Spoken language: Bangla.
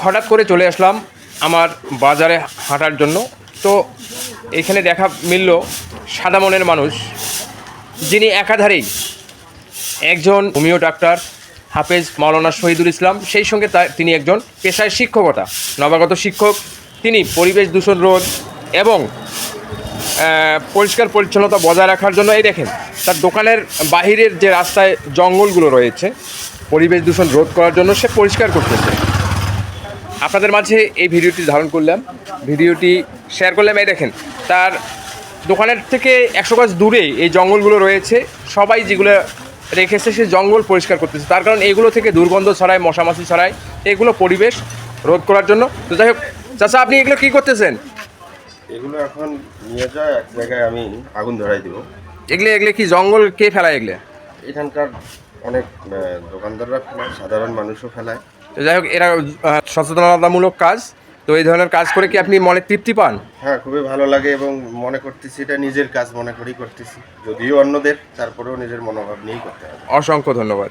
হঠাৎ করে চলে আসলাম আমার বাজারে হাঁটার জন্য। তো এখানে দেখা মিলল সাদা মনের মানুষ, যিনি একাধারেই একজন হোমিও ডাক্তার হাফেজ মাওলানা শহীদুল ইসলাম, সেই সঙ্গে তিনি একজন পেশায় শিক্ষকতা, নবাগত শিক্ষক। তিনি পরিবেশ দূষণ রোধ এবং পরিষ্কার পরিচ্ছন্নতা বজায় রাখার জন্য এই দেখেন তার দোকানের বাহিরের যে রাস্তায় জঙ্গলগুলো রয়েছে পরিবেশ দূষণ রোধ করার জন্য সে পরিষ্কার করতেছে। আপনাদের মাঝে এই ভিডিওটি ধারণ করলাম, ভিডিওটি শেয়ার করলাম। এই দেখেন তার দোকানের থেকে 100 গজ দূরে এই জঙ্গলগুলো রয়েছে, সবাই যেগুলো রেখেছে সে জঙ্গল পরিষ্কার করতেছে। তার কারণ এগুলো থেকে দুর্গন্ধ ছড়ায়, মশামাছি ছড়ায়, এগুলো পরিবেশ রোধ করার জন্য। তো যাই হোক চাচা, আপনি এগুলো কী করতেছেন? এগুলো এখন নিয়ে যায় এক জায়গায়, আমি আগুন ধরাই দিব। এগুলো কি জঙ্গল কে ফেলায় এগুলো? এখানকার অনেক দোকানদাররা ফেলায়, সাধারণ মানুষও ফেলায়। তো যাই হোক, এরা সচেতনতামূলক কাজ। তো এই ধরনের কাজ করে কি আপনি মনে তৃপ্তি পান? হ্যাঁ, খুবই ভালো লাগে এবং মনে করতেছি এটা নিজের কাজ মনে করেই করতেছি, যদিও অন্যদের, তারপরেও নিজের মনোভাব নিয়েই করতে হবে। অসংখ্য ধন্যবাদ।